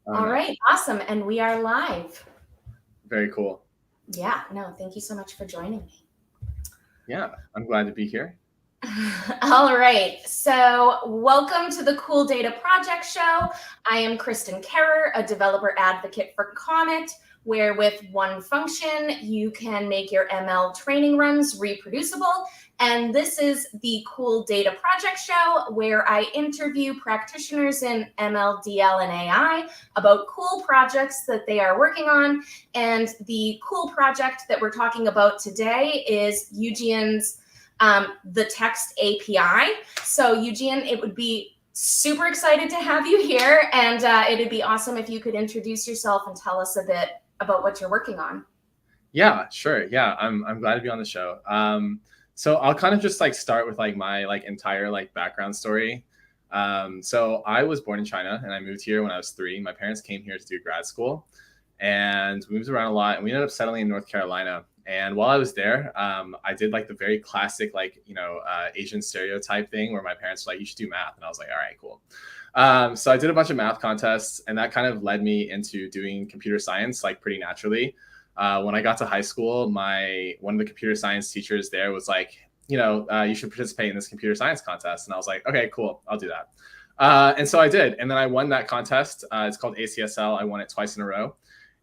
Oh, All no. right, awesome. And we are live. Very cool. Yeah, no, thank you so much for joining me. Yeah, I'm glad to be here. All right, so welcome to the Cool Data Project Show. I am Kristen Kerrer, a developer advocate for Comet, where with one function, you can make your ML training runs reproducible. And this is the Cool Data Project Show, where I interview practitioners in ML, DL, and AI about cool projects that they are working on. And the cool project that we're talking about today is Eugene's the text API. So Eugene, it would be super excited to have you here, and it'd be awesome if you could introduce yourself and tell us a bit about what you're working on. Yeah, sure. Yeah, I'm glad to be on the show. So I'll kind of just like start with like my like entire like background story. So I was born in China and I moved here when I was 3. My parents came here to do grad school, and we moved around a lot. And we ended up settling in North Carolina. And while I was there, I did like the very classic like Asian stereotype thing where my parents were like, "You should do math," and I was like, "All right, cool." So I did a bunch of math contests, and that kind of led me into doing computer science like pretty naturally. When I got to high school, one of the computer science teachers there was like, you should participate in this computer science contest. And I was like, okay, cool, I'll do that. And so I did. And then I won that contest. It's called ACSL. I won it twice in a row.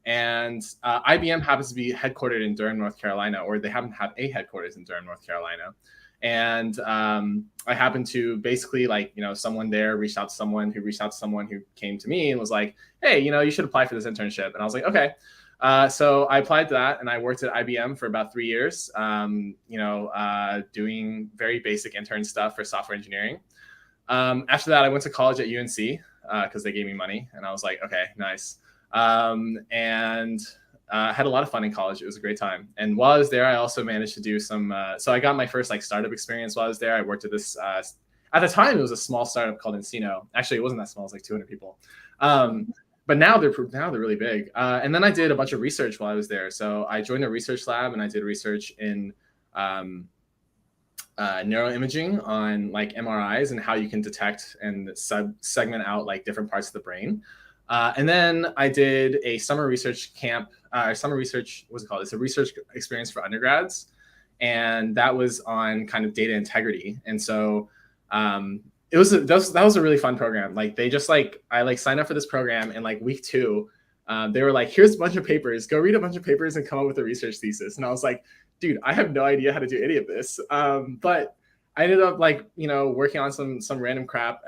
And IBM happens to be headquartered in Durham, North Carolina, or they happen to have a headquarters in Durham, North Carolina. And I happened to basically someone there reached out to someone who reached out to someone who came to me and was like, hey, you should apply for this internship. And I was like, okay. So I applied to that, and I worked at IBM for about 3 years, doing very basic intern stuff for software engineering. After that, I went to college at UNC because they gave me money, and I was like, okay, nice. And had a lot of fun in college. It was a great time. And while I was there, I also managed to do some. So I got my first like startup experience while I was there. I worked at this. At the time, it was a small startup called Encino. Actually, it wasn't that small. It was like 200 people. But now they're really big. And then I did a bunch of research while I was there. So I joined a research lab, and I did research in neuroimaging on like MRIs and how you can detect and segment out like different parts of the brain. And then I did a summer research camp. Summer research, what's it called? It's a research experience for undergrads, and that was on kind of data integrity. And so that was a really fun program. Like I signed up for this program, and like week 2, they were like, here's a bunch of papers, go read a bunch of papers and come up with a research thesis. And I was like, dude, I have no idea how to do any of this. But I ended up working on some random crap.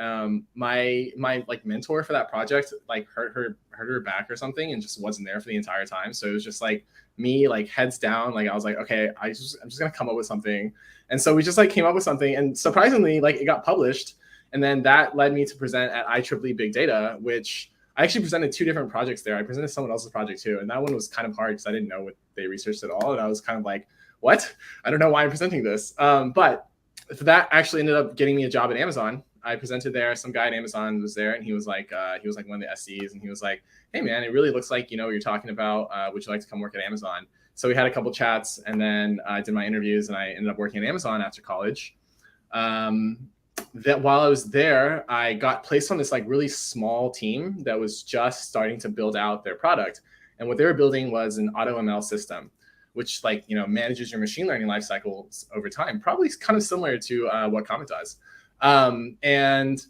My like mentor for that project like hurt her back or something and just wasn't there for the entire time. So it was just like me like heads down. Like I was like, okay, I'm just gonna come up with something. And so we just like came up with something, and surprisingly like it got published. And then that led me to present at IEEE Big Data, which I actually presented 2 different projects there. I presented someone else's project too, and that one was kind of hard because I didn't know what they researched at all, and I was kind of like, what? I don't know why I'm presenting this. But that actually ended up getting me a job at Amazon. I presented there. Some guy at Amazon was there, and he was like one of the SCs, and he was like, hey man, it really looks like you know what you're talking about. Would you like to come work at Amazon? So we had a couple chats, and then I did my interviews, and I ended up working at Amazon after college. That while I was there, I got placed on this like really small team that was just starting to build out their product. And what they were building was an auto ML system, which manages your machine learning life cycles over time, probably kind of similar to what Comet does. And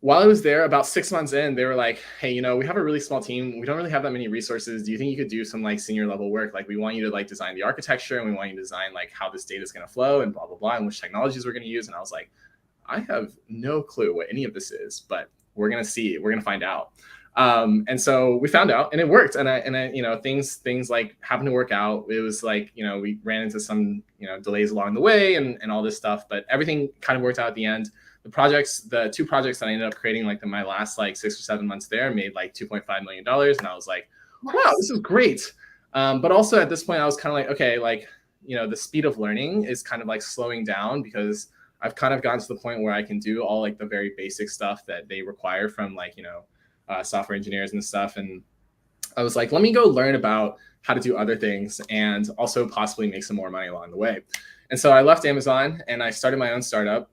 while I was there, about 6 months in, they were like, hey, we have a really small team. We don't really have that many resources. Do you think you could do some like senior level work? Like we want you to like design the architecture, and we want you to design like how this data is going to flow and blah, blah, blah, and which technologies we're going to use. And I was like, I have no clue what any of this is, but we're going to see, we're going to find out. And so we found out, and it worked. And I things like happened to work out. It was like, we ran into some, delays along the way and all this stuff, but everything kind of worked out at the end. The 2 projects that I ended up creating, like my last like 6 or 7 months there, made like $2.5 million. And I was like, wow, this is great. But also at this point, I was kind of like, okay, like, the speed of learning is kind of like slowing down because I've kind of gotten to the point where I can do all like the very basic stuff that they require from like, software engineers and stuff. And I was like, let me go learn about how to do other things and also possibly make some more money along the way. And so I left Amazon and I started my own startup.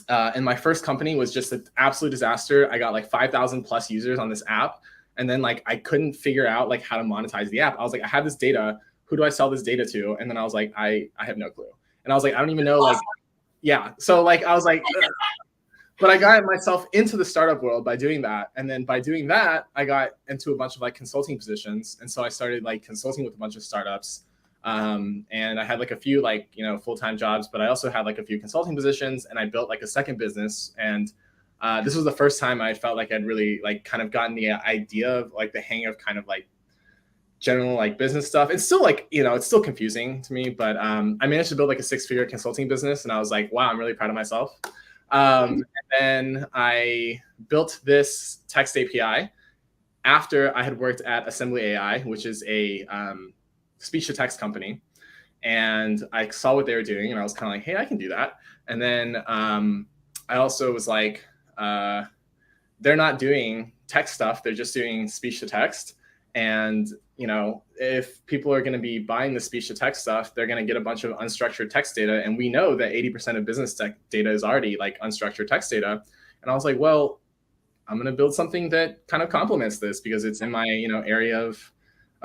And my first company was just an absolute disaster. I got like 5,000 plus users on this app. And then like I couldn't figure out like how to monetize the app. I was like, I have this data. Who do I sell this data to? And then I was like, I have no clue. And I was like, I don't even know, like, yeah. So like I was like, ugh. But I got myself into the startup world by doing that. And then by doing that, I got into a bunch of like consulting positions. And so I started like consulting with a bunch of startups. And I had like a few like, you know, full-time jobs, but I also had like a few consulting positions, and I built like a second business. And this was the first time I felt like I'd really like kind of gotten the idea of like the hang of kind of like general like business stuff. It's still like, you know, it's still confusing to me, but I managed to build like a 6-figure consulting business, and I was like, wow, I'm really proud of myself. And then I built this text API after I had worked at Assembly AI, which is a speech to text company. And I saw what they were doing, and I was kind of like, hey, I can do that. And then I also was like, they're not doing text stuff. They're just doing speech to text. And, you know, if people are going to be buying the speech to text stuff, they're going to get a bunch of unstructured text data. And we know that 80% of business tech data is already like unstructured text data. And I was like, well, I'm going to build something that kind of complements this because it's in my, you know, area of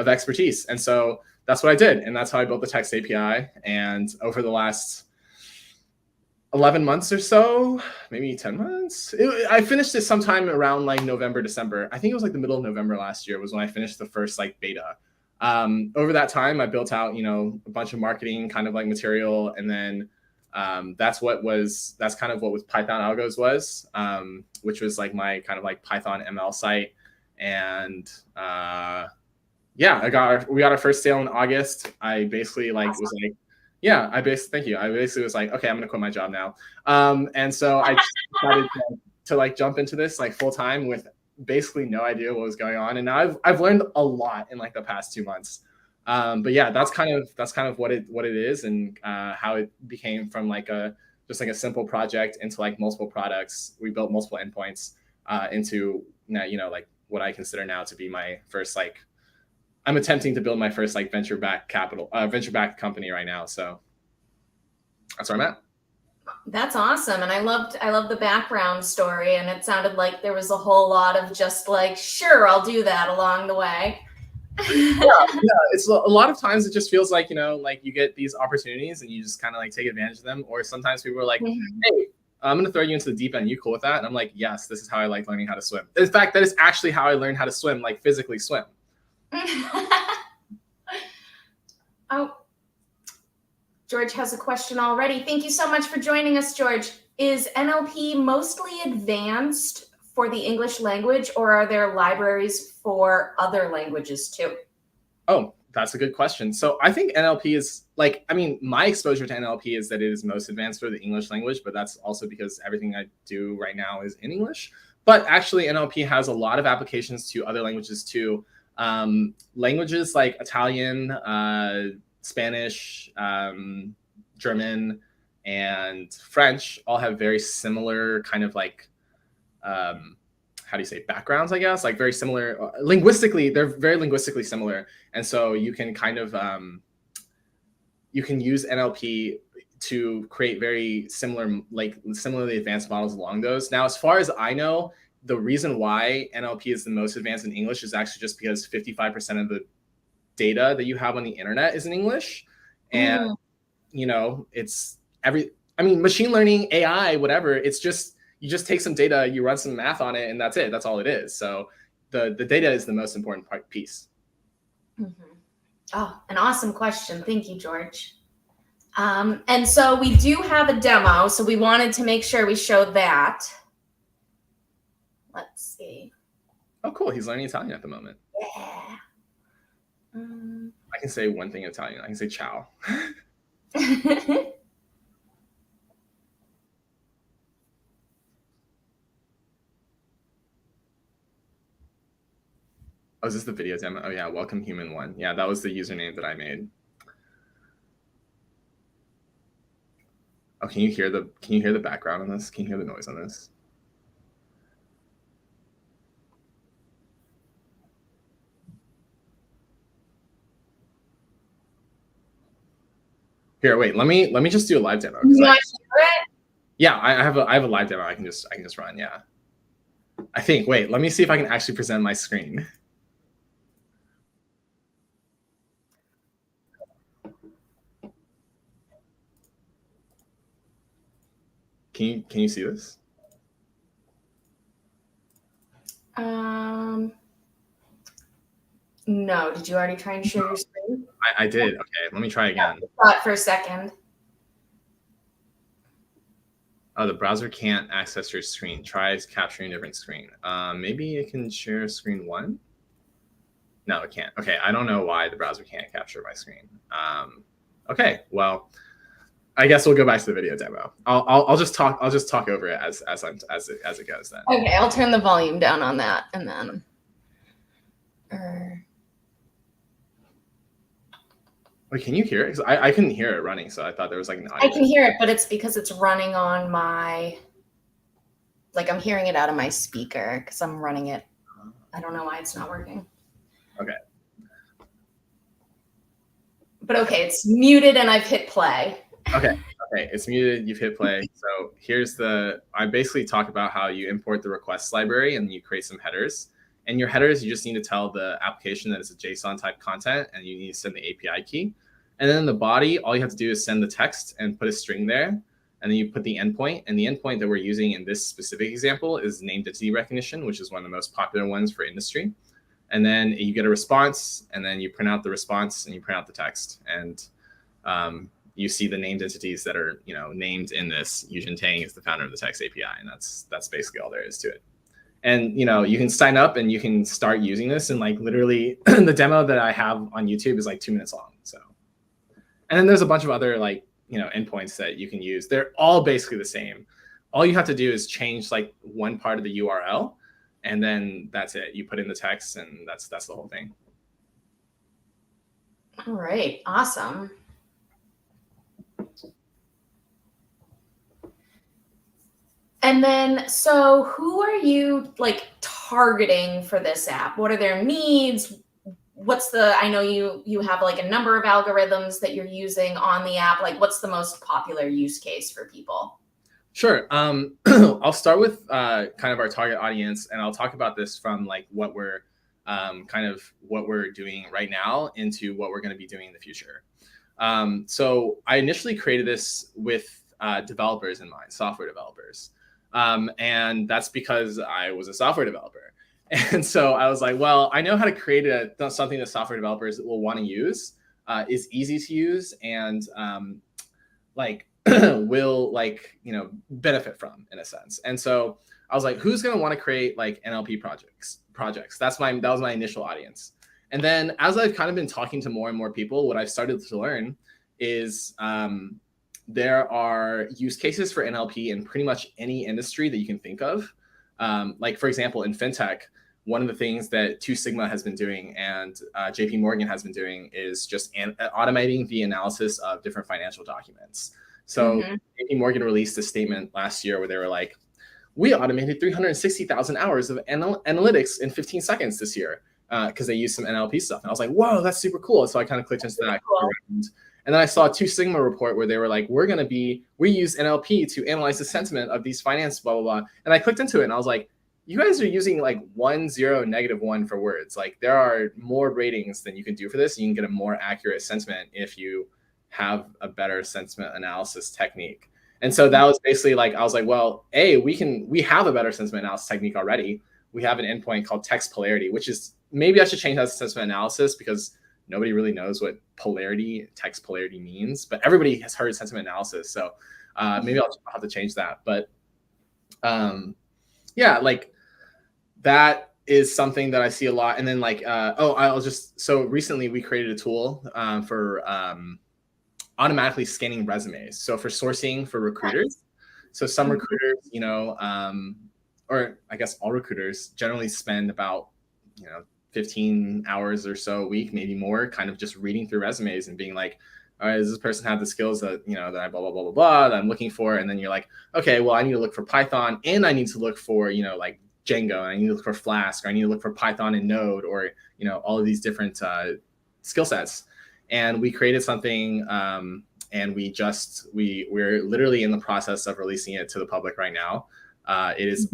expertise. And so that's what I did. And that's how I built the text API. And over the last 11 months or so, maybe 10 months. I finished it sometime around like November, December. I think it was like the middle of November last year was when I finished the first like beta. Over that time, I built out, you know, a bunch of marketing kind of like material. And then that's kind of what with Python Algos was, which was like my kind of like Python ML site. And yeah, we got our first sale in August. I basically like was like, yeah, thank you. I basically was like, okay, I'm gonna quit my job now. And so I decided to like jump into this like full time with basically no idea what was going on. And now I've learned a lot in like the past 2 months. But yeah, that's kind of what it is, and how it became from like just like a simple project into like multiple products. We built multiple endpoints into now, you know, like what I consider now to be my first like. I'm attempting to build my first like venture-backed company right now. So that's where I'm at. That's awesome. And I love the background story. And it sounded like there was a whole lot of just like, sure, I'll do that along the way. yeah, it's a lot of times it just feels like, you know, like you get these opportunities and you just kind of like take advantage of them. Or sometimes people are like, hey, I'm going to throw you into the deep end. You cool with that? And I'm like, yes, this is how I like learning how to swim. In fact, that is actually how I learned how to swim, like physically swim. Oh, George has a question already. Thank you so much for joining us, George. Is NLP mostly advanced for the English language, or are there libraries for other languages too? Oh, that's a good question. So I think NLP is like, I mean, my exposure to NLP is that it is most advanced for the English language, but that's also because everything I do right now is in English. But actually NLP has a lot of applications to other languages too. Languages like Italian, Spanish, German, and French all have very similar kind of like, how do you say, backgrounds, I guess, like very similar linguistically. They're very linguistically similar. And so you can kind of, you can use NLP to create very similarly advanced models along those. Now, as far as I know, the reason why NLP is the most advanced in English is actually just because 55% of the data that you have on the internet is in English. And, you know, machine learning, AI, whatever, it's just, you just take some data, you run some math on it, and that's it. That's all it is. So the data is the most important piece. Oh, an awesome question. Thank you, George. And so we do have a demo, so we wanted to make sure we showed that. Let's see. Oh, cool. He's learning Italian at the moment. Yeah. I can say one thing in Italian. I can say ciao. Oh, is this the video demo? Oh yeah, welcome human one. Yeah, that was the username that I made. Oh, can you hear the background on this? Can you hear the noise on this? Here, wait, let me just do a live demo. You want to hear it? Yeah, I have a live demo I can just run, yeah. I think, wait, let me see if I can actually present my screen. Can you see this? No. Did you already try and share your screen? I did. Okay, let me try again. Thought for a second. Oh, the browser can't access your screen. Try capturing a different screen. Maybe it can share screen 1. No, it can't. Okay, I don't know why the browser can't capture my screen. Okay, well, I guess we'll go back to the video demo. I'll just talk over it as it goes then. Okay, I'll turn the volume down on that, and then. Wait, can you hear it? 'Cause I couldn't hear it running, so I thought there was like an audio. I can hear it, but it's because it's running on my. Like I'm hearing it out of my speaker because I'm running it. I don't know why it's not working. Okay. But okay, it's muted and I've hit play. Okay, it's muted, you've hit play. So here's I basically talk about how you import the requests library and you create some headers. And your headers, you just need to tell the application that it's a JSON type content and you need to send the API key. And then in the body, all you have to do is send the text and put a string there. And then you put the endpoint. And the endpoint that we're using in this specific example is named entity recognition, which is one of the most popular ones for industry. And then you get a response, and then you print out the response and you print out the text. And you see the named entities that are named in this. Yujin Tang is the founder of the text API, and that's basically all there is to it. And you can sign up and you can start using this, and like literally the demo that I have on YouTube is like 2 minutes long. So, and then there's a bunch of other like endpoints that you can use. They're all basically the same. All you have to do is change like one part of the URL, and then that's it. You put in the text, and that's the whole thing. All right, awesome. And then, so who are you like targeting for this app? What are their needs? I know you have like a number of algorithms that you're using on the app. Like what's the most popular use case for people? Sure. I'll start with kind of our target audience, and I'll talk about this from like what we're doing right now into what we're going to be doing in the future. So I initially created this with developers in mind, software developers. And that's because I was a software developer. And so I was like, well, I know how to create something that software developers will want to use, is easy to use, and will benefit from in a sense. And so I was like, who's going to want to create like NLP projects? That was my initial audience. And then as I've kind of been talking to more and more people, what I've started to learn is there are use cases for NLP in pretty much any industry that you can think of. Like for example, in fintech, one of the things that 2 Sigma has been doing and JP Morgan has been doing is just automating the analysis of different financial documents. So JP Morgan released a statement last year where they were like, we automated 360,000 hours of analytics in 15 seconds this year because they used some NLP stuff. And I was like, whoa, that's super cool. So I kind of clicked into that. Cool. And then I saw a 2 Sigma report where they were like, we use NLP to analyze the sentiment of these finance, blah, blah, blah. And I clicked into it and I was like, you guys are using like 1, 0, -1 for words. Like there are more ratings than you can do for this. You can get a more accurate sentiment if you have a better sentiment analysis technique. And so that was basically like, I was like, well, we have a better sentiment analysis technique already. We have an endpoint called text polarity, which is, maybe I should change that to sentiment analysis because nobody really knows what text polarity means, but everybody has heard sentiment analysis. So maybe I'll have to change that. But yeah, like that is something that I see a lot. And then like, so recently we created a tool for automatically scanning resumes. So for sourcing for recruiters. So some recruiters, or I guess all recruiters generally spend about, 15 hours or so a week, maybe more, kind of just reading through resumes and being like, all right, does this person have the skills that, that I blah, blah, blah, blah, blah, that I'm looking for? And then you're like, okay, well, I need to look for Python and I need to look for, like Django, and I need to look for Flask, or I need to look for Python and Node, or, all of these different skill sets. And we created something and we're literally in the process of releasing it to the public right now. It's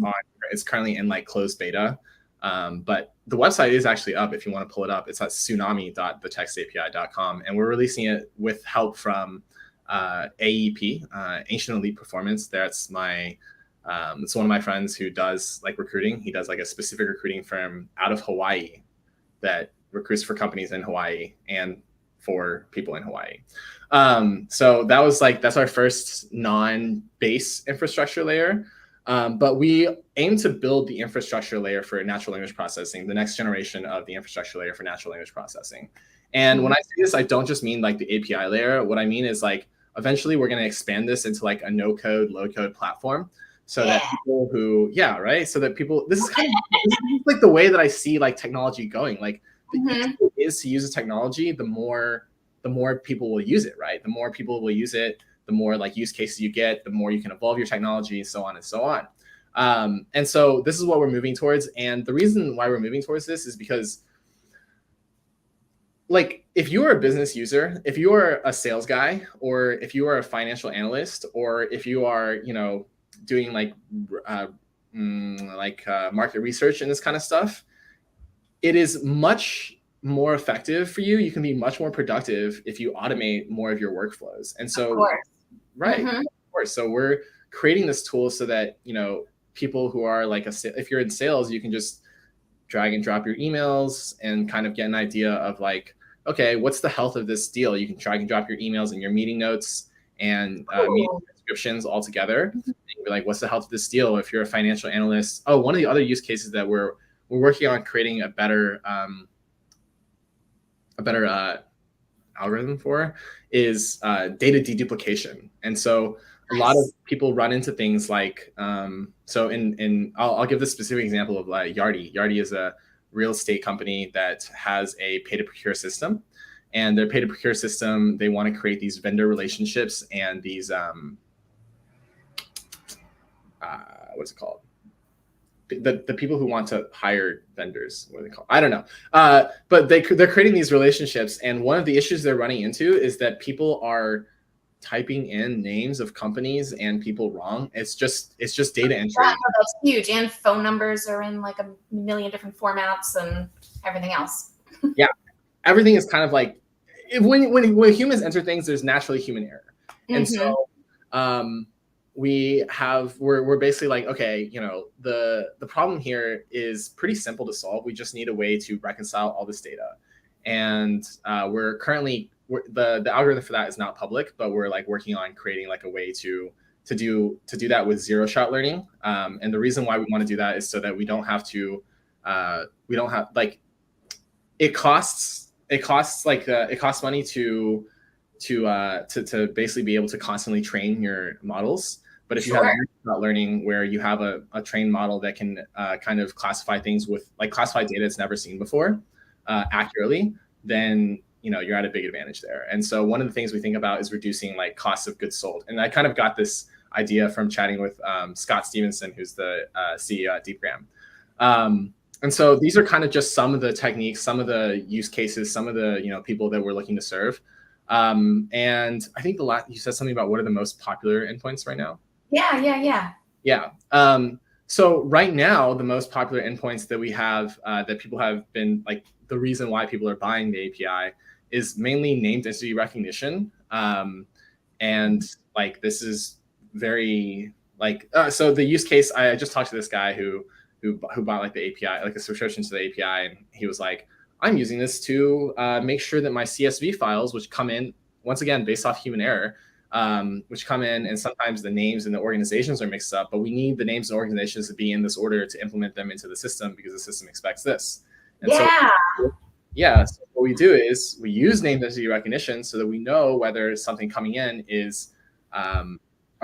currently in like closed beta. But the website is actually up if you want to pull it up. It's at tsunami.thetextapi.com. And we're releasing it with help from AEP, Ancient Elite Performance. That's it's one of my friends who does like recruiting. He does like a specific recruiting firm out of Hawaii that recruits for companies in Hawaii and for people in Hawaii. So that's our first non-base infrastructure layer. But we aim to build the infrastructure layer for natural language processing, the next generation of the infrastructure layer for natural language processing. And when I say this, I don't just mean like the API layer. What I mean is like, eventually we're going to expand this into like a no-code, low-code platform. So that people who, so that people, this is like the way that I see like technology going. Like the easier it is to use a technology, the more people will use it, right? The more people will use it, the more like use cases you get, the more you can evolve your technology, so on and so on. And so this is what we're moving towards. And the reason why we're moving towards this is because, like, if you are a business user, if you are a sales guy, or if you are a financial analyst, or if you are, doing like market research and this kind of stuff, it is much more effective for you. You can be much more productive if you automate more of your workflows. And so, of course. So we're creating this tool so that, people who are like if you're in sales, you can just drag and drop your emails and kind of get an idea of like, okay, what's the health of this deal? You can drag and drop your emails and your meeting notes and meeting descriptions all together. And you're like, what's the health of this deal? If you're a financial analyst, one of the other use cases that we're working on creating a better algorithm for is data deduplication. And so a lot of people run into things like, I'll give this specific example of Yardi. Yardi is a real estate company that has a pay to procure system, and their pay to procure system, they want to create these vendor relationships and these, what's it called? The people who want to hire vendors, what are they called? I don't know. But they're creating these relationships. And one of the issues they're running into is that people are typing in names of companies and people wrong. It's just data entry. Yeah, that's huge. And phone numbers are in like a million different formats and everything else. Yeah. Everything is kind of like, when humans enter things, there's naturally human error. And so, we're basically like, okay, the problem here is pretty simple to solve. We just need a way to reconcile all this data. And the algorithm for that is not public, but we're like working on creating like a way to do that with zero shot learning. And the reason why we want to do that is so that we don't have like, it costs money to basically be able to constantly train your models. But if you have zero-shot learning, where you have a trained model that can kind of classify things with like classified data it's never seen before accurately, then you're at a big advantage there. And so one of the things we think about is reducing like costs of goods sold. And I kind of got this idea from chatting with Scott Stevenson, who's the CEO at DeepGram. And so these are kind of just some of the techniques, some of the use cases, some of the people that we're looking to serve. And I think you said something about what are the most popular endpoints right now? Yeah. So right now, the most popular endpoints that we have that people have been like, the reason why people are buying the API is mainly named entity recognition. And like, this is very like, so the use case, I just talked to this guy who bought like the API, like a subscription to the API. And he was like, I'm using this to make sure that my CSV files, which come in, once again, based off human error, which come in, and sometimes the names and the organizations are mixed up, but we need the names and organizations to be in this order to implement them into the system because the system expects this. And so what we do is we use named entity recognition so that we know whether something coming in is a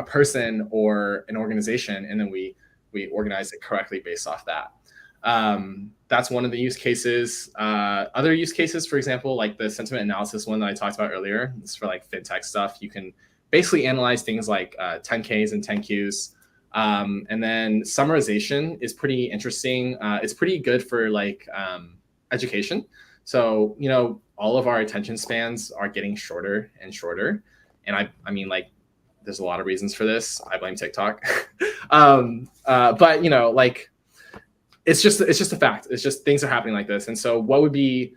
person or an organization, and then we organize it correctly based off that. That's one of the use cases. Other use cases, for example, like the sentiment analysis one that I talked about earlier, it's for like fintech stuff. You can basically analyze things like 10Ks and 10Qs. And then summarization is pretty interesting. It's pretty good for like education. So, all of our attention spans are getting shorter and shorter. And I mean, like, there's a lot of reasons for this. I blame TikTok. But, like, it's just a fact. It's just things are happening like this. And so what would be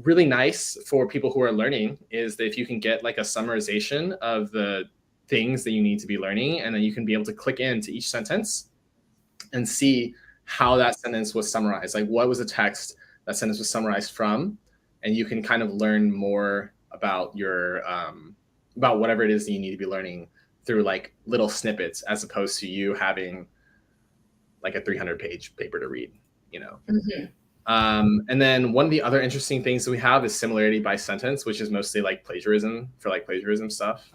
really nice for people who are learning is that if you can get like a summarization of the things that you need to be learning, and then you can be able to click into each sentence and see how that sentence was summarized, like what was the text that sentence was summarized from, and you can kind of learn more about your about whatever it is that you need to be learning through like little snippets, as opposed to you having like a 300-page paper to read, you know. And then one of the other interesting things that we have is similarity by sentence, which is mostly like plagiarism, for like plagiarism stuff.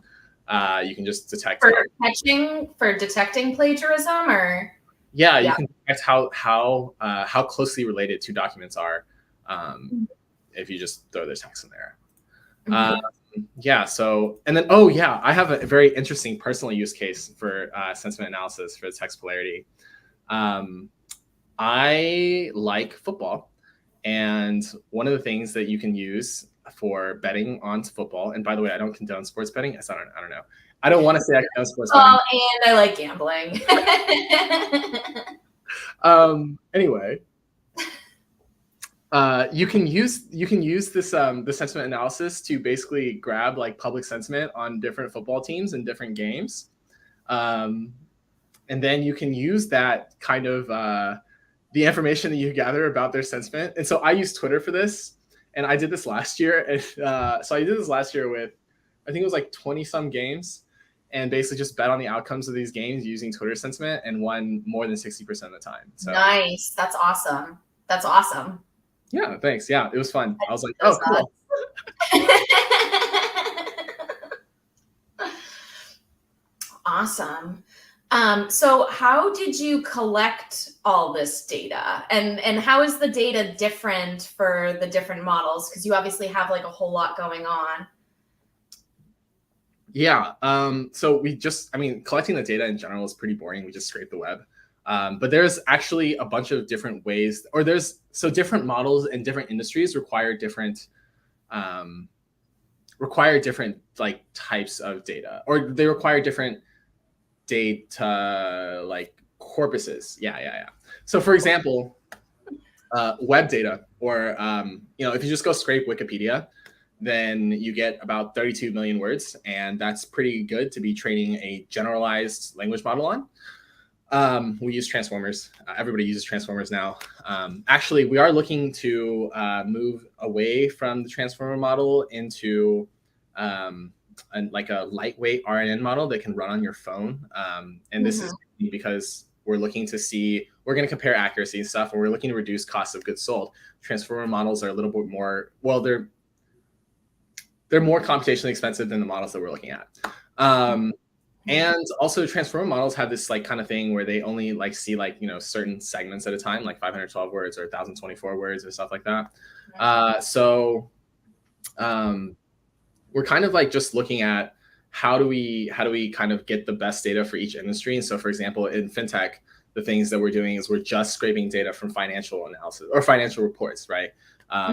You can just detect for detecting plagiarism, or you can detect how closely related two documents are if you just throw the text in there. So, and then I have a very interesting personal use case for sentiment analysis for the text polarity. I like football, and one of the things that you can use for betting on football, and by the way, I don't condone sports betting. I don't know. I don't want to say I condone sports betting. And I like gambling. Anyway, you can use this the sentiment analysis to basically grab like public sentiment on different football teams and different games, and then you can use that kind of the information that you gather about their sentiment. And so I use Twitter for this, and I did this last year. And so I did this last year with, I think it was like 20 some games, and basically just bet on the outcomes of these games using Twitter sentiment, and won more than 60% of the time. So nice. That's awesome. That's awesome. Yeah, thanks. Yeah, it was fun. I was like, oh, cool. Awesome. So how did you collect all this data, and how is the data different for the different models? Because you obviously have like a whole lot going on. Yeah. So collecting the data in general is pretty boring. We just scrape the web. But there's actually a bunch of different ways, or different models in different industries require different like types of data, or they require different data like corpuses. Yeah. So for example, web data, or if you just go scrape Wikipedia, then you get about 32 million words, and that's pretty good to be training a generalized language model on. We use transformers. Everybody uses transformers now. Actually, we are looking to move away from the transformer model into like a lightweight RNN model that can run on your phone. And this is because we're going to compare accuracy and stuff, and we're looking to reduce costs of goods sold. Transformer models are a little bit more, they're more computationally expensive than the models that we're looking at. And also transformer models have this like kind of thing where they only like see like, certain segments at a time, like 512 words or 1024 words or stuff like that. We're kind of like just looking at how do we kind of get the best data for each industry. And so for example, in fintech, the things that we're doing is we're just scraping data from financial analysis or financial reports, right?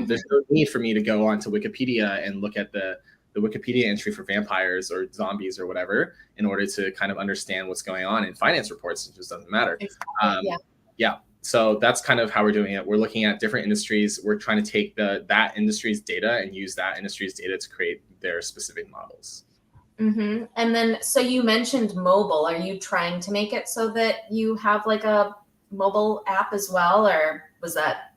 There's no need for me to go onto Wikipedia and look at the Wikipedia entry for vampires or zombies or whatever in order to kind of understand what's going on in finance reports. It just doesn't matter. So that's kind of how we're doing it. We're looking at different industries. We're trying to take that industry's data and use that industry's data to create their specific models. And then, so you mentioned mobile. Are you trying to make it so that you have like a mobile app as well, or was that?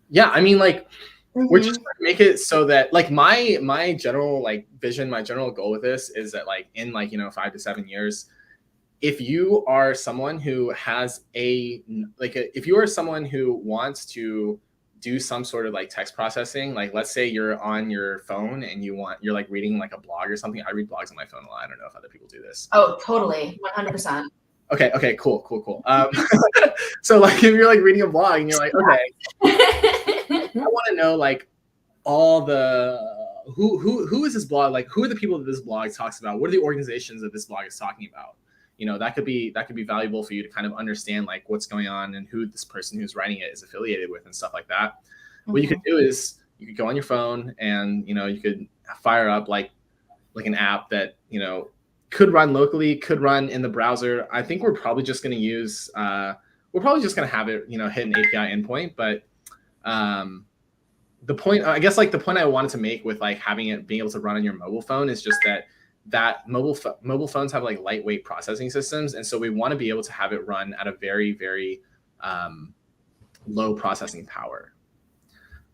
Yeah, I mean, like, we're just trying to make it so that like my general like vision, my general goal with this is that like in like 5 to 7 years, if you are someone who has if you are someone who wants to do some sort of like text processing, like let's say you're on your phone and you're like reading like a blog or something. I read blogs on my phone a lot. I don't know if other people do this. Oh, totally, 100%. Okay, cool. So like if you're like reading a blog and you're like, okay, I want to know like all the who is this blog, like who are the people that this blog talks about, what are the organizations that this blog is talking about. That could be valuable for you to kind of understand like what's going on and who this person who's writing it is affiliated with and stuff like that. What you could do is you could go on your phone and you could fire up like an app that could run locally, could run in the browser. I think we're probably just going to use have it hit an API endpoint, but the point, I guess, like the point I wanted to make with like having it being able to run on your mobile phone is just that mobile phones have like lightweight processing systems, and so we want to be able to have it run at a very, very low processing power.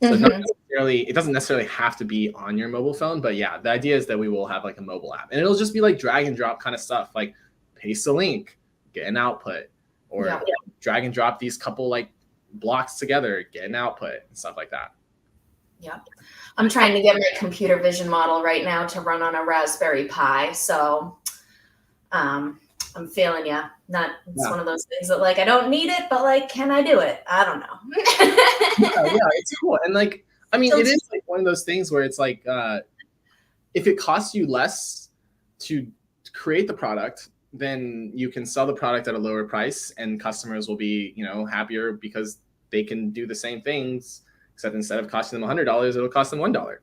So not necessarily, it doesn't necessarily have to be on your mobile phone, but yeah, the idea is that we will have like a mobile app, and it'll just be like drag and drop kind of stuff, like paste a link, get an output, or drag and drop these couple like blocks together, get an output, and stuff like that. Yeah. I'm trying to get my computer vision model right now to run on a Raspberry Pi. So I'm feeling you. It's one of those things that like, I don't need it, but like, can I do it? I don't know. Yeah, it's cool. And like, I mean, it is like one of those things where it's like, if it costs you less to create the product, then you can sell the product at a lower price, and customers will be, happier because they can do the same things, except instead of costing them $100, it'll cost them $1.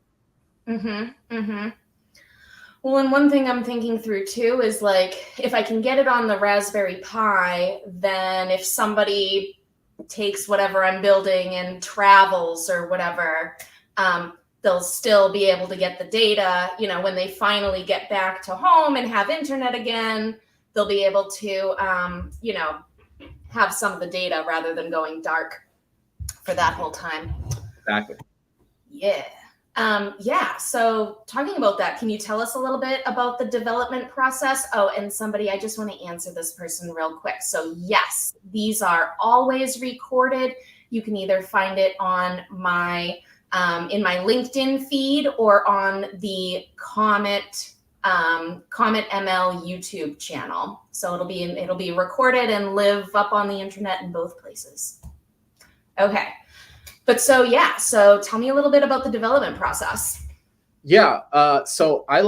Well, and one thing I'm thinking through too is like, if I can get it on the Raspberry Pi, then if somebody takes whatever I'm building and travels or whatever, they'll still be able to get the data, when they finally get back to home and have internet again, they'll be able to, have some of the data rather than going dark for that whole time. Exactly. Yeah. So talking about that, can you tell us a little bit about the development process? Oh, and I just want to answer this person real quick. So yes, these are always recorded. You can either find it on my, in my LinkedIn feed or on the Comet ML YouTube channel. So it'll be recorded and live up on the internet in both places. Okay. But so tell me a little bit about the development process. Yeah. So I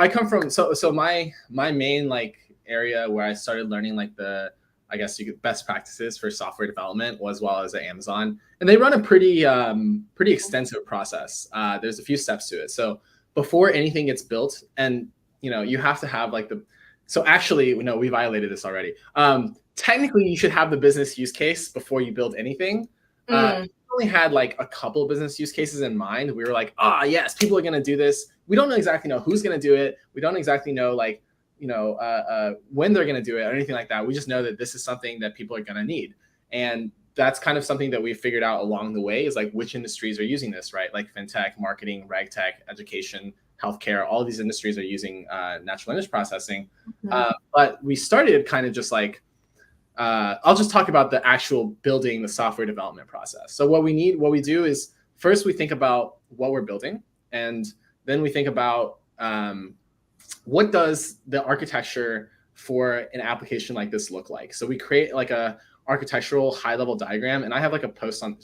come from, my main like area where I started learning like best practices for software development was while I was at Amazon, and they run a pretty extensive process. There's a few steps to it. So before anything gets built, and you have to have like we violated this already. Technically you should have the business use case before you build anything. Only had like a couple of business use cases in mind. We were like, yes, people are going to do this. We don't exactly know who's going to do it. We don't exactly know when they're going to do it or anything like that. We just know that this is something that people are going to need. And that's kind of something that we figured out along the way, is like which industries are using this, right? Like fintech, marketing, reg tech, education, healthcare, all of these industries are using natural language processing. But we started kind of just like, I'll just talk about the actual building the software development process. So what we do is first we think about what we're building, and then we think about what does the architecture for an application like this look like. So we create like a architectural high level diagram, and I have like a post on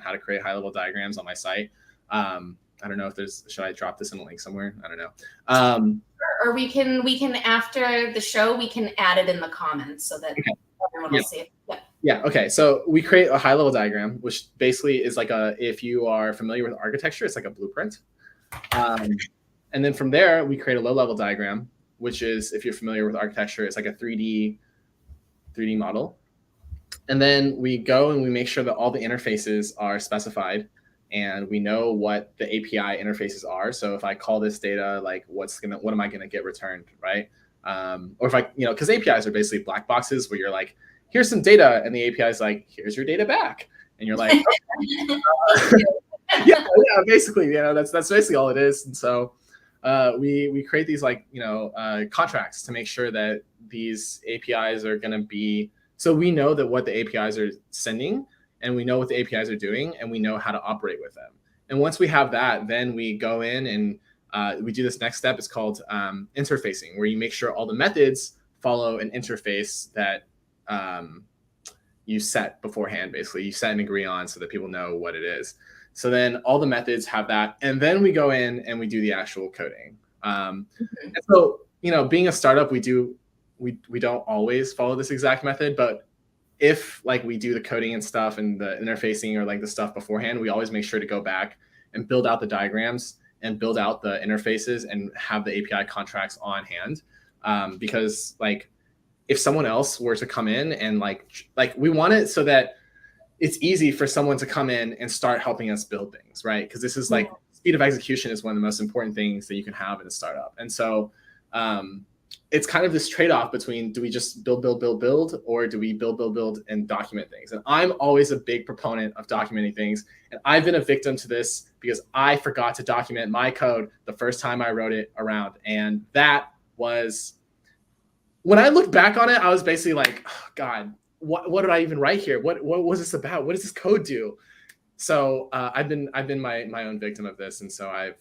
how to create high level diagrams on my site. I don't know if should I drop this in a link somewhere? I don't know. Or we can after the show, we can add it in the comments so that everyone will see it. Yeah. Okay. So we create a high level diagram, which basically is like if you are familiar with architecture, it's like a blueprint. And then from there, we create a low level diagram, which is, if you're familiar with architecture, it's like a 3D model. And then we go and we make sure that all the interfaces are specified, and we know what the API interfaces are. So if I call this data, like what am I gonna get returned, right? Or if because APIs are basically black boxes where you're like, here's some data, and the API is like, here's your data back, and you're like, okay. yeah, basically, that's basically all it is. And so we create these contracts to make sure that these APIs are gonna be, so we know that what the APIs are sending, and we know what the APIs are doing, and we know how to operate with them. And once we have that, then we go in and we do this next step. It's called interfacing, where you make sure all the methods follow an interface that you set beforehand. Basically, you set and agree on so that people know what it is. So then all the methods have that, and then we go in and we do the actual coding. And so, being a startup, we don't always follow this exact method, but if like we do the coding and stuff and the interfacing or like the stuff beforehand, we always make sure to go back and build out the diagrams and build out the interfaces and have the API contracts on hand. Because like if someone else were to come in and like we want it so that it's easy for someone to come in and start helping us build things, right? Because this is like speed of execution is one of the most important things that you can have in a startup. And so it's kind of this trade-off between, do we just build, or do we build and document things? And I'm always a big proponent of documenting things. And I've been a victim to this because I forgot to document my code the first time I wrote it around. And that was, when I look back on it, I was basically like, oh, God, what did I even write here? What was this about? What does this code do? So I've been my own victim of this, and so I'm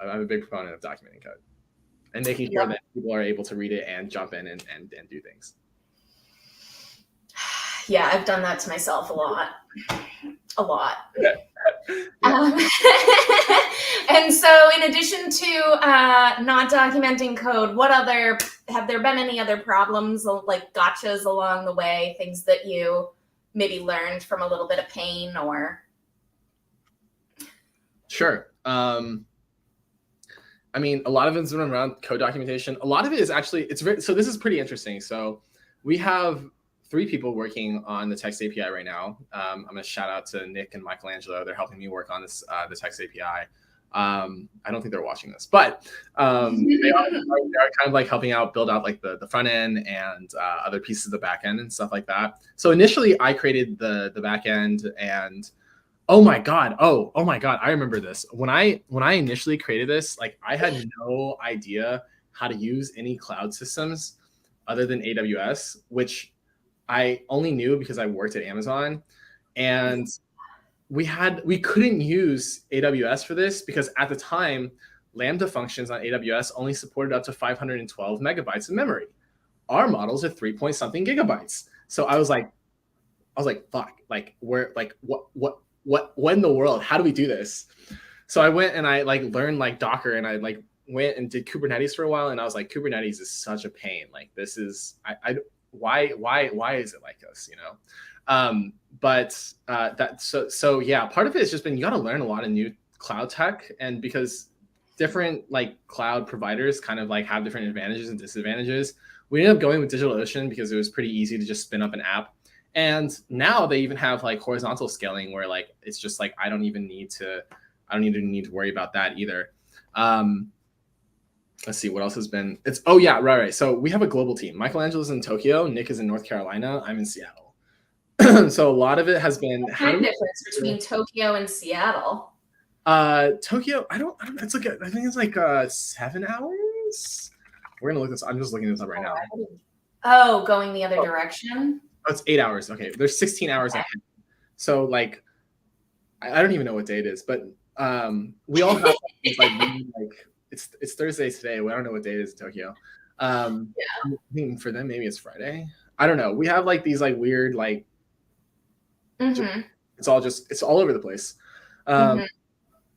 a big proponent of documenting code and making sure that people are able to read it and jump in and do things. Yeah, I've done that to myself a lot. Yeah. And so in addition to not documenting code, have there been any other problems, like gotchas along the way, things that you maybe learned from a little bit of pain or? Sure. I mean, a lot of it's been around code documentation. A lot of it is actually, so this is pretty interesting. So we have 3 people working on the text API right now. I'm going to shout out to Nick and Michelangelo. They're helping me work on this, the text API. I don't think they're watching this, but they are kind of like helping out, build out like the front end and other pieces of the back end and stuff like that. So initially I created the back end, and oh my God, I remember this. When I initially created this, like I had no idea how to use any cloud systems other than AWS, which I only knew because I worked at Amazon, and we couldn't use AWS for this because at the time, Lambda functions on AWS only supported up to 512 megabytes of memory. Our models are 3-point-something gigabytes. So I was like, fuck, like what in the world? How do we do this? So I went and I like learned like Docker, and I like went and did Kubernetes for a while, and I was like, Kubernetes is such a pain. Like this is why is it like this, you know? So yeah, part of it has just been, you got to learn a lot of new cloud tech, and because different like cloud providers kind of like have different advantages and disadvantages, we ended up going with DigitalOcean because it was pretty easy to just spin up an app. And now they even have like horizontal scaling where like it's just like I don't even need to worry about that either. Let's see what else has been. Right. So we have a global team. Michelangelo's in Tokyo, Nick is in North Carolina, I'm in Seattle. So a lot of it has been the difference between Tokyo and Seattle. Tokyo, I don't it's like I think it's like 7 hours. We're gonna look this. I'm just looking this up right now. Oh, going the other direction. Oh, it's 8 hours. Okay, there's 16 hours ahead. So like, I don't even know what day it is, but we all have like it's Thursday today. We don't know what day it is in Tokyo. I think for them maybe it's Friday. I don't know. We have like these like weird like. It's all over the place.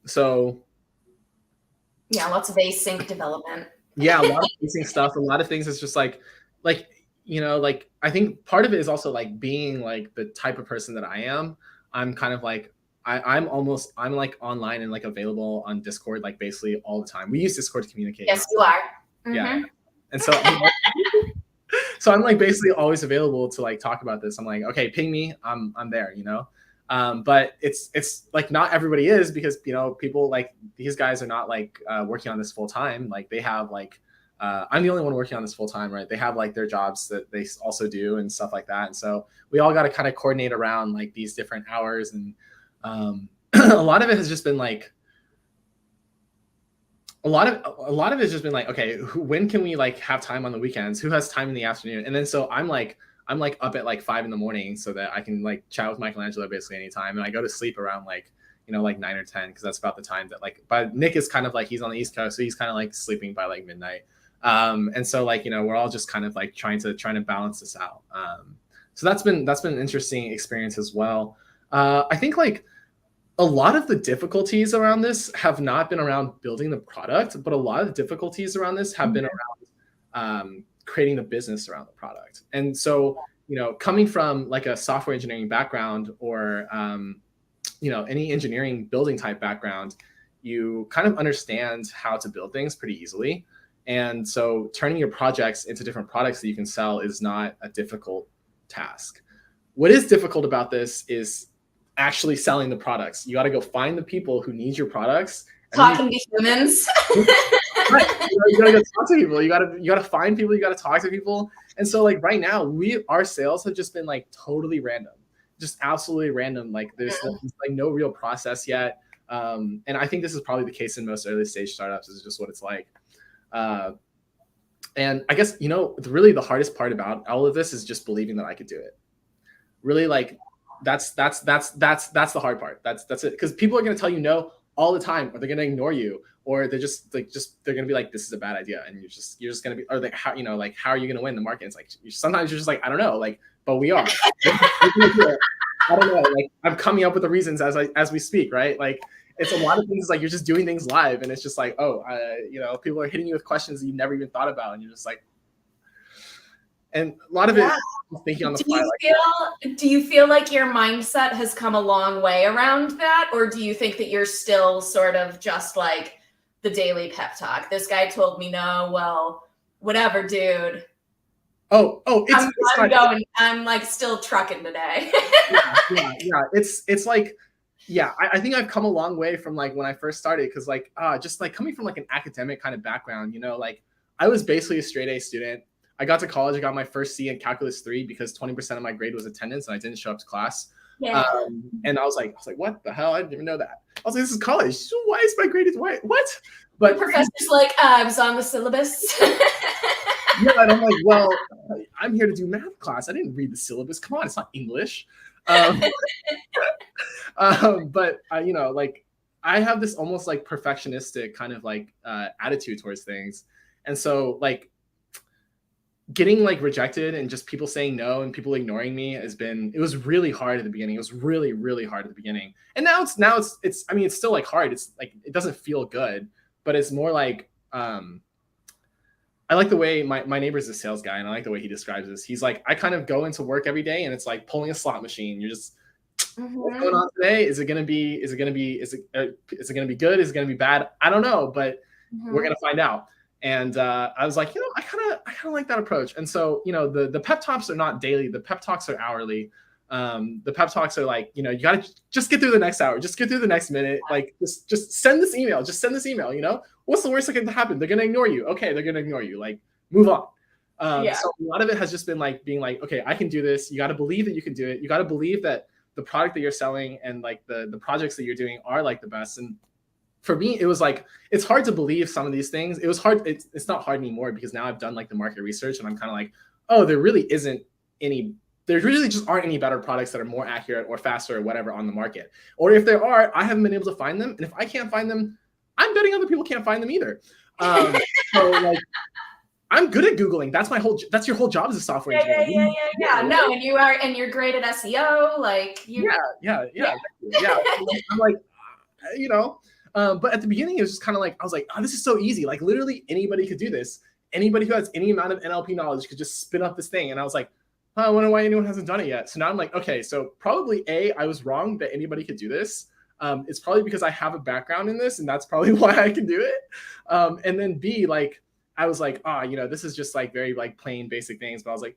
So. Yeah, lots of async development. Yeah, a lot of async stuff. A lot of things is just like. You know, like I think part of it is also like being like the type of person that I am. I'm kind of like I'm like online and like available on Discord like basically all the time. We use Discord to communicate. Yes, you are. Yeah, and so I'm like basically always available to like talk about this. I'm like, okay, ping me, I'm there, you know. But it's like not everybody is, because you know people like these guys are not like working on this full time. Like they have like. I'm the only one working on this full time, right? They have like their jobs that they also do and stuff like that. And so we all got to kind of coordinate around like these different hours. And a lot of it has just been like, a lot of it's just been like, okay, when can we like have time on the weekends? Who has time in the afternoon? And then so I'm like up at like 5 a.m. so that I can like chat with Michelangelo basically anytime. And I go to sleep around like, you know, like 9 or 10, because that's about the time that like, but Nick is kind of like, he's on the East Coast, so he's kind of like sleeping by like midnight. And so like, you know, we're all just kind of like trying to balance this out. So that's been an interesting experience as well. I think like a lot of the difficulties around this have not been around building the product, but a lot of the difficulties around this have been around creating the business around the product. And so, you know, coming from like a software engineering background or, you know, any engineering building type background, you kind of understand how to build things pretty easily. And so turning your projects into different products that you can sell is not a difficult task. What is difficult about this is actually selling the products. You got to go find the people who need your products. Talking to humans. Right. You gotta go talk to people. You gotta find people. You gotta talk to people. And so like right now, our sales have just been like totally random, just absolutely random. Like there's like no real process yet. And I think this is probably the case in most early stage startups. Is just what it's like. And I guess really the hardest part about all of this is just believing that I could do it. Really, like that's the hard part. That's it. Because people are gonna tell you no all the time, or they're gonna ignore you, or they're they're gonna be like, this is a bad idea, and you're just gonna be, or like how how are you gonna win the market? It's like sometimes you're just like, I don't know, like, but we are. I don't know, like I'm coming up with the reasons as we speak, right? Like it's a lot of things, like you're just doing things live, and it's just like, oh, people are hitting you with questions that you've never even thought about, and you're just like, and a lot of it is thinking on the fly. Do you feel like your mindset has come a long way around that, or do you think that you're still sort of just like the daily pep talk? This guy told me no, well, whatever, dude. I'm like still trucking today. yeah. It's like, I think I've come a long way from like when I first started, because like just like coming from like an academic kind of background, like I was basically a straight A student. I got to college, I got my first C in Calculus 3 because 20% of my grade was attendance and I didn't show up to class. Yeah. And I was like, what the hell? I didn't even know that. I was like, this is college. Why is my grade what? But the professor's like, I was on the syllabus. Yeah, and I'm like, well, I'm here to do math class. I didn't read the syllabus. Come on, it's not English. But like I have this almost like perfectionistic kind of like attitude towards things. And so like getting like rejected and just people saying no and people ignoring me it was really hard at the beginning. It was really, really hard at the beginning. And now it's I mean, it's still like hard. It's like, it doesn't feel good, but it's more like, I like the way my neighbor's a sales guy, and I like the way he describes this. He's like, I kind of go into work every day and it's like pulling a slot machine. You're just, what's going on today? Is it going to be good? Is it going to be bad? I don't know, but we're going to find out. And I was like, I kind of like that approach. And so, the pep talks are not daily. The pep talks are hourly. The pep talks are like, you got to just get through the next hour, just get through the next minute. Like just send this email, what's the worst that can happen? They're going to ignore you. Okay. They're going to ignore you. Like, move on. So a lot of it has just been like being like, okay, I can do this. You got to believe that you can do it. You got to believe that the product that you're selling and like the projects that you're doing are like the best. And for me, it was like, it's hard to believe some of these things. It was hard. It's not hard anymore because now I've done like the market research and I'm kind of like, oh, there really just aren't any better products that are more accurate or faster or whatever on the market. Or if there are, I haven't been able to find them. And if I can't find them, I'm betting other people can't find them either. So like, I'm good at Googling. That's your whole job as a software engineer. Yeah. No, and you're great at SEO. Like Yeah. I'm like, but at the beginning, it was just kind of like, I was like, oh, this is so easy. Like literally anybody could do this. Anybody who has any amount of NLP knowledge could just spin up this thing. And I was like, oh, I wonder why anyone hasn't done it yet. So now I'm like, okay, so probably I was wrong that anybody could do this. It's probably because I have a background in this and that's probably why I can do it. And then B, like, I was like, this is just like very like plain basic things. But I was like,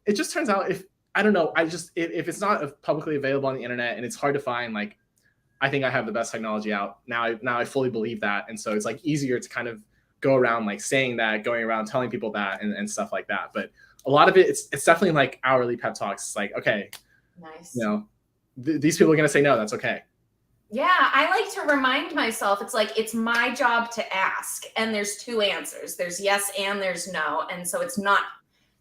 it just turns out if it's not publicly available on the internet and it's hard to find, like, I think I have the best technology out now. I fully believe that. And so it's like easier to kind of go around like saying that, going around telling people that and stuff like that. But a lot of it, it's definitely like hourly pep talks. It's like, okay, nice. These people are going to say no, that's okay. Yeah, I like to remind myself, it's like, it's my job to ask. And there's two answers. There's yes and there's no. And so it's not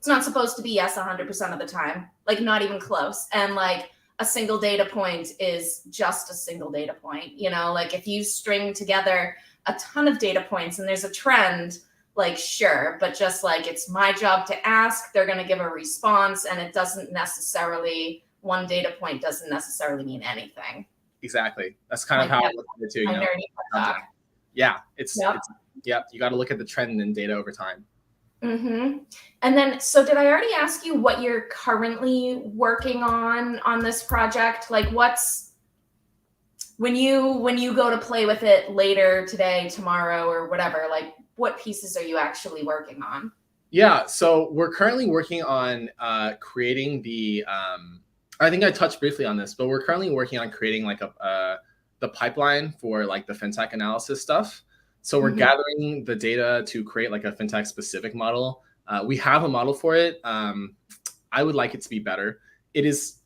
supposed to be yes 100% of the time, like not even close. And like a single data point is just a single data point. Like if you string together a ton of data points and there's a trend, like, sure, but just like, it's my job to ask, they're going to give a response. And it doesn't necessarily, one data point doesn't necessarily mean anything. Exactly. That's kind of how I look at it too. Yeah. You got to look at the trend in data over time. Mm-hmm. And then, so did I already ask you what you're currently working on this project? Like when you go to play with it later today, tomorrow, or whatever, like what pieces are you actually working on? Yeah. So we're currently working on creating I think I touched briefly on this, but we're currently working on creating like the pipeline for like the fintech analysis stuff. So we're gathering the data to create like a fintech specific model. We have a model for it. I would like it to be better. It is.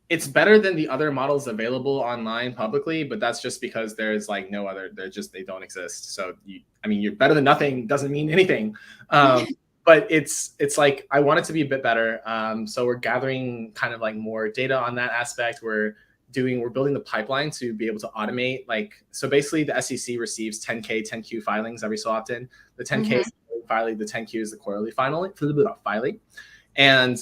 It's better than the other models available online publicly, but that's just because there's like no other. They don't exist. So you're better than nothing doesn't mean anything. But it's like I want it to be a bit better. So we're gathering kind of like more data on that aspect. We're building the pipeline to be able to automate, like, so basically the SEC receives 10K 10Q filings every so often. The 10K is the filing, the 10Q is the quarterly filing, and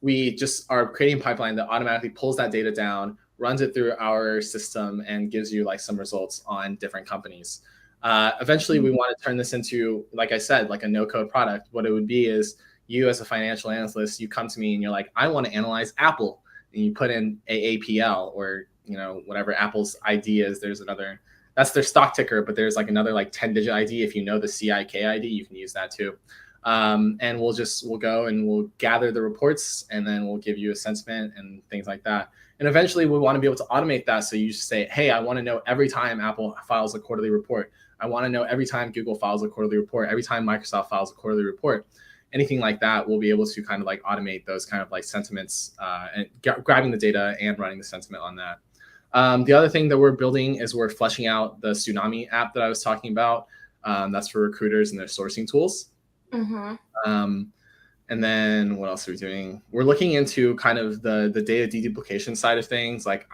we just are creating a pipeline that automatically pulls that data down, runs it through our system, and gives you like some results on different companies. Eventually, we want to turn this into, like I said, like a no-code product. What it would be is you as a financial analyst, you come to me and you're like, I want to analyze Apple. And you put in AAPL or, whatever Apple's ID is. There's another, that's their stock ticker, but there's like another like 10-digit ID. If you know the CIK ID, you can use that too. And we'll go and we'll gather the reports, and then we'll give you a sentiment and things like that. And eventually we want to be able to automate that. So you just say, hey, I want to know every time Apple files a quarterly report. I want to know every time Google files a quarterly report, every time Microsoft files a quarterly report, anything like that. We'll be able to kind of like automate those kind of like sentiments and grabbing the data and running the sentiment on that. The other thing that we're building is we're fleshing out the Tsunami app that I was talking about. That's for recruiters and their sourcing tools. And then what else are we doing? We're looking into kind of the data deduplication side of things. Like,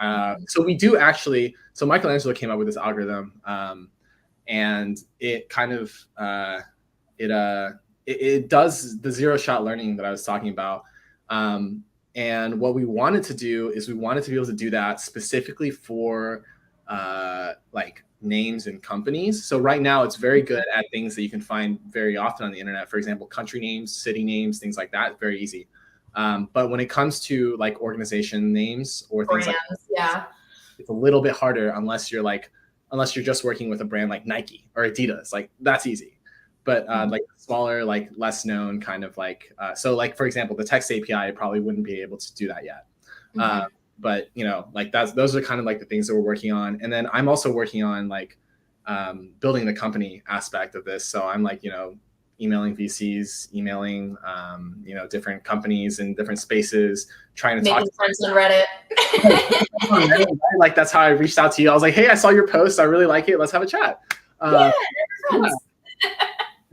so we do actually, so Michelangelo came up with this algorithm, and it kind of, it does the zero-shot learning that I was talking about. And what we wanted to do is we wanted to be able to do that specifically for like names and companies. So right now it's very good at things that you can find very often on the internet. For example, country names, city names, things like that, very easy. But when it comes to like organization names or things like that, it's a little bit harder unless you're just working with a brand like Nike or Adidas. Like that's easy. But like smaller, like less known kind of like, so like, for example, the text API probably wouldn't be able to do that yet. But like those are kind of like the things that we're working on. And then I'm also working on like building the company aspect of this. So I'm like, emailing VCs, emailing, different companies in different spaces, trying to making friends on Reddit. Like that's how I reached out to you. I was like, hey, I saw your post. I really like it. Let's have a chat. Yeah.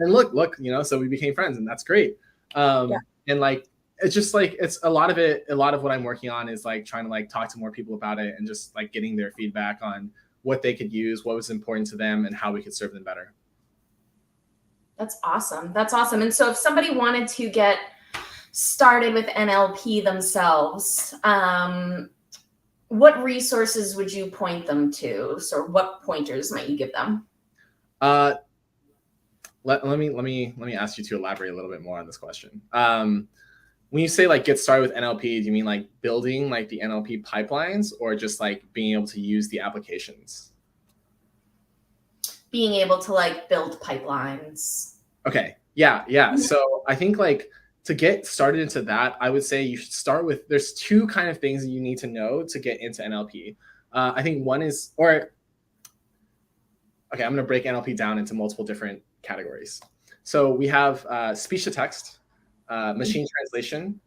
And look, so we became friends, and that's great. And like, it's just like, it's a lot of what I'm working on is like trying to like talk to more people about it and just like getting their feedback on what they could use, what was important to them, and how we could serve them better. That's awesome. And so if somebody wanted to get started with NLP themselves, what resources would you point them to? So what pointers might you give them? Let me ask you to elaborate a little bit more on this question. When you say like get started with NLP, do you mean like building like the NLP pipelines, or just like being able to use the applications? Being able to like build pipelines. Okay. Yeah. So I think like to get started into that, I would say you should start with, there's two kind of things that you need to know to get into NLP. I think one is, I'm going to break NLP down into multiple different categories. So we have speech to text, machine translation,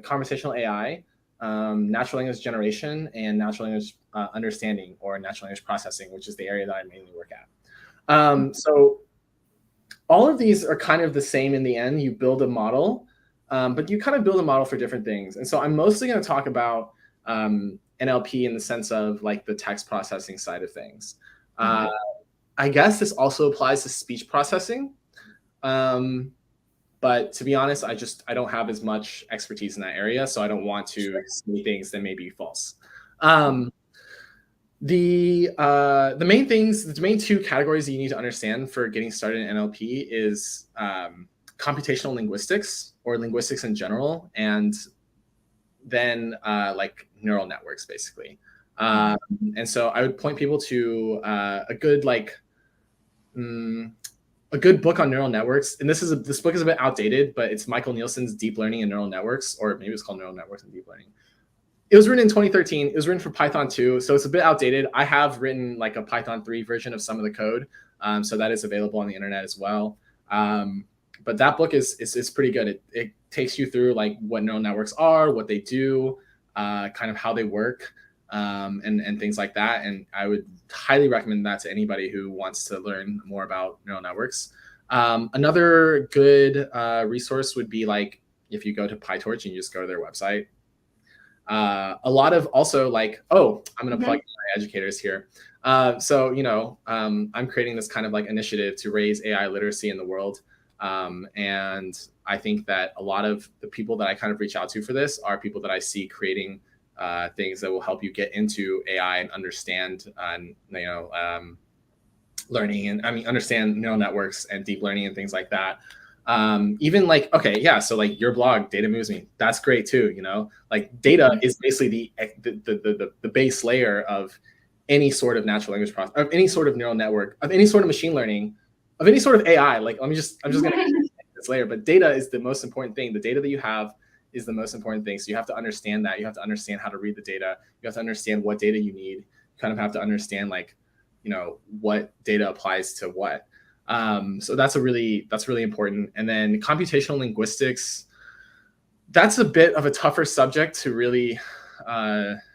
conversational AI, natural language generation, and natural language understanding, or natural language processing, which is the area that I mainly work at. So all of these are kind of the same in the end. You build a model, but you kind of build a model for different things. And so I'm mostly going to talk about NLP in the sense of like the text processing side of things. I guess this also applies to speech processing. But to be honest, I don't have as much expertise in that area, so I don't want to say things that may be false. The main two categories that you need to understand for getting started in NLP is computational linguistics, or linguistics in general, and then like neural networks, basically. And so I would point people to a good like a good book on neural networks, and this book is a bit outdated, but it's Michael Nielsen's Deep Learning and Neural Networks, or maybe it's called Neural Networks and Deep Learning. It was written in 2013. It was written for Python 2, so it's a bit outdated. I have written like a Python 3 version of some of the code, so that is available on the internet as well. But that book is pretty good. It takes you through like what neural networks are, what they do, kind of how they work, and things like that. And I would highly recommend that to anybody who wants to learn more about neural networks. Another good resource would be like if you go to PyTorch and you just go to their website. A lot of also like, I'm going to plug my educators here. So, I'm creating this kind of like initiative to raise AI literacy in the world. And I think that a lot of the people that I kind of reach out to for this are people that I see creating things that will help you get into AI and understand, learning and understand neural networks and deep learning and things like that. Even like, so like your blog, Data Moves Me, that's great too. Like data is basically the base layer of any sort of natural language process, of any sort of neural network, of any sort of machine learning, of any sort of AI. Like, I'm just going to this layer, but data is the most important thing. The data that you have is the most important thing. So you have to understand that. You have to understand how to read the data. You have to understand what data you need. You kind of have to understand like, what data applies to what. So that's really important. And then computational linguistics, that's a bit of a tougher subject to really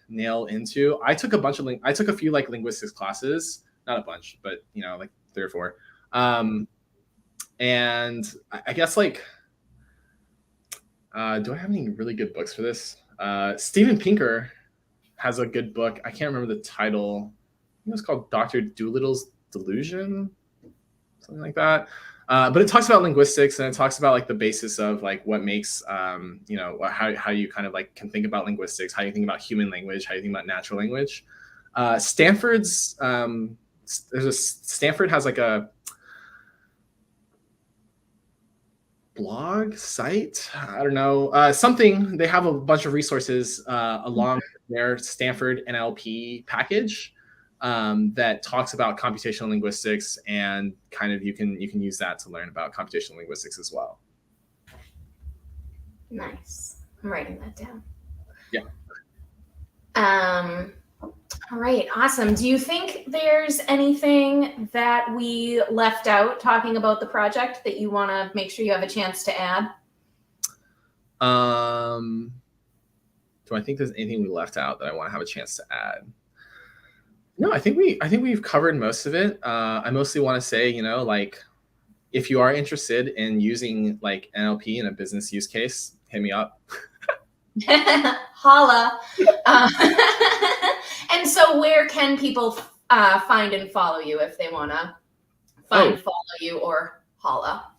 nail into. I took a few like linguistics classes, not a bunch, but like 3 or 4. And I guess like, do I have any really good books for this? Steven Pinker has a good book. I can't remember the title. I think it's called Dr. Doolittle's Delusion, something like that. But it talks about linguistics, and it talks about like the basis of like what makes, how you kind of like can think about linguistics, how you think about human language, how you think about natural language. Stanford has like a blog site, I don't know, something. They have a bunch of resources along their Stanford NLP package that talks about computational linguistics, and kind of you can use that to learn about computational linguistics as well. Nice. I'm writing that down. Yeah. All right, awesome. Do you think there's anything that we left out talking about the project that you want to make sure you have a chance to add? Do I think there's anything we left out that I want to have a chance to add? No, I think we've covered most of it. I mostly want to say, like, if you are interested in using like NLP in a business use case, hit me up. Holla. And so where can people find and follow you if they want to follow you or holla?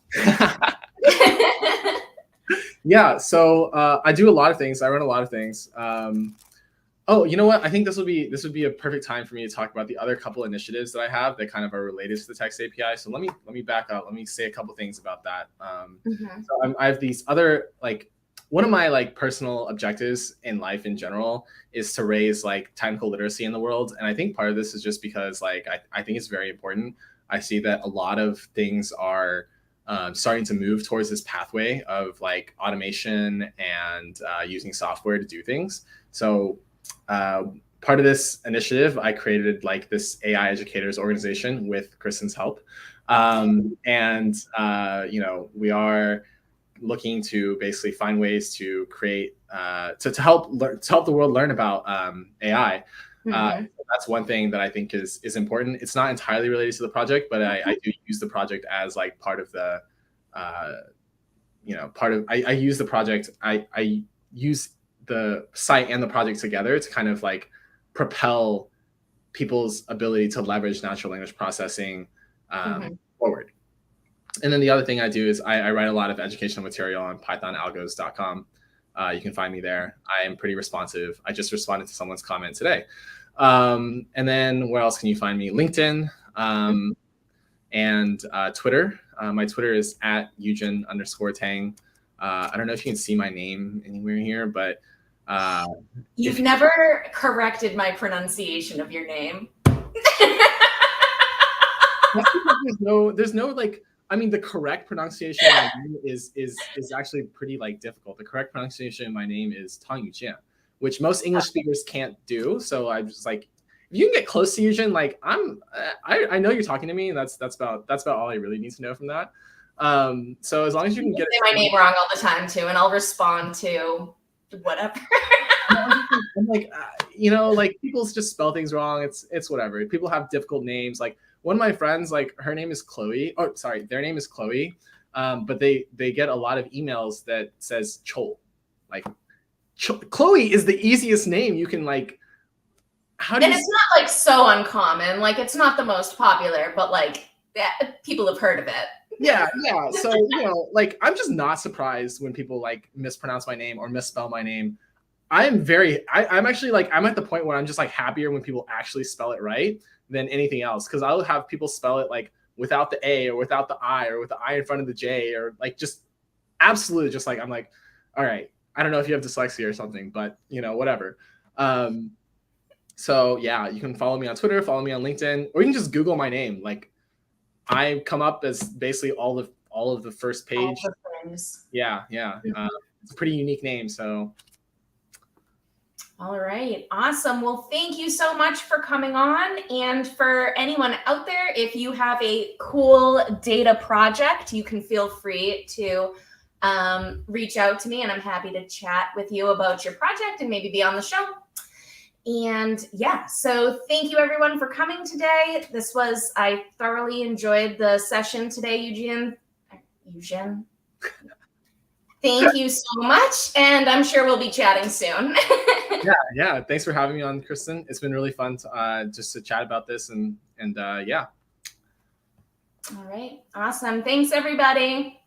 Yeah, so I do a lot of things. I run a lot of things. You know what? I think this would be a perfect time for me to talk about the other couple initiatives that I have that kind of are related to the text API. So let me back up. Let me say a couple things about that. So I have these other, like, one of my like personal objectives in life in general is to raise like technical literacy in the world. And I think part of this is just because like I think it's very important. I see that a lot of things are starting to move towards this pathway of like automation and using software to do things. So part of this initiative, I created like this AI educators organization with Kristen's help. We are looking to basically find ways to create to help the world learn about AI. That's one thing that I think is important. It's not entirely related to the project, but I do use the project as like part of the I use the project. I use the site and the project together to kind of like propel people's ability to leverage natural language processing forward. And then the other thing I do is I write a lot of educational material on pythonalgos.com. You can find me there. I am pretty responsive. I just responded to someone's comment today. And then where else can you find me? LinkedIn and Twitter. My Twitter is @Eugen_Tang. I don't know if you can see my name anywhere here, but you've never corrected my pronunciation of your name. there's no like I mean, the correct pronunciation of my name is actually pretty like difficult. The correct pronunciation of my name is Tang Yujian, which most English speakers can't do. So I'm just like, if you can get close to Yujin, like I know you're talking to me, and that's about all I really need to know from that. So as long as you can get say my name wrong all the time too, and I'll respond to whatever. I'm like, you know, like people just spell things wrong. It's whatever. People have difficult names. Like one of my friends, like her name is Chloe. Oh, sorry, their name is Chloe. But they get a lot of emails that says Chol. Like Chloe is the easiest name you can like. And it's not like so uncommon. Like it's not the most popular, but like people have heard of it. Yeah. So, you know, like I'm just not surprised when people like mispronounce my name or misspell my name. I'm actually like, I'm at the point where I'm just like happier when people actually spell it right than anything else. Cause I'll have people spell it like without the A or without the I or with the I in front of the J or like just absolutely just like, I'm like, all right, I don't know if you have dyslexia or something, but you know, whatever. So yeah, you can follow me on Twitter, follow me on LinkedIn, or you can just Google my name. Like I come up as basically all of the first page. Yeah. It's a pretty unique name. So. All right. Awesome. Well, thank you so much for coming on. And for anyone out there, if you have a cool data project, you can feel free to reach out to me, and I'm happy to chat with you about your project and maybe be on the show. And yeah, so thank you everyone for coming today. I thoroughly enjoyed the session today, Eugene. Thank you so much. And I'm sure we'll be chatting soon. Yeah. Thanks for having me on, Kristen. It's been really fun to, just to chat about this and yeah. All right. Awesome. Thanks, everybody.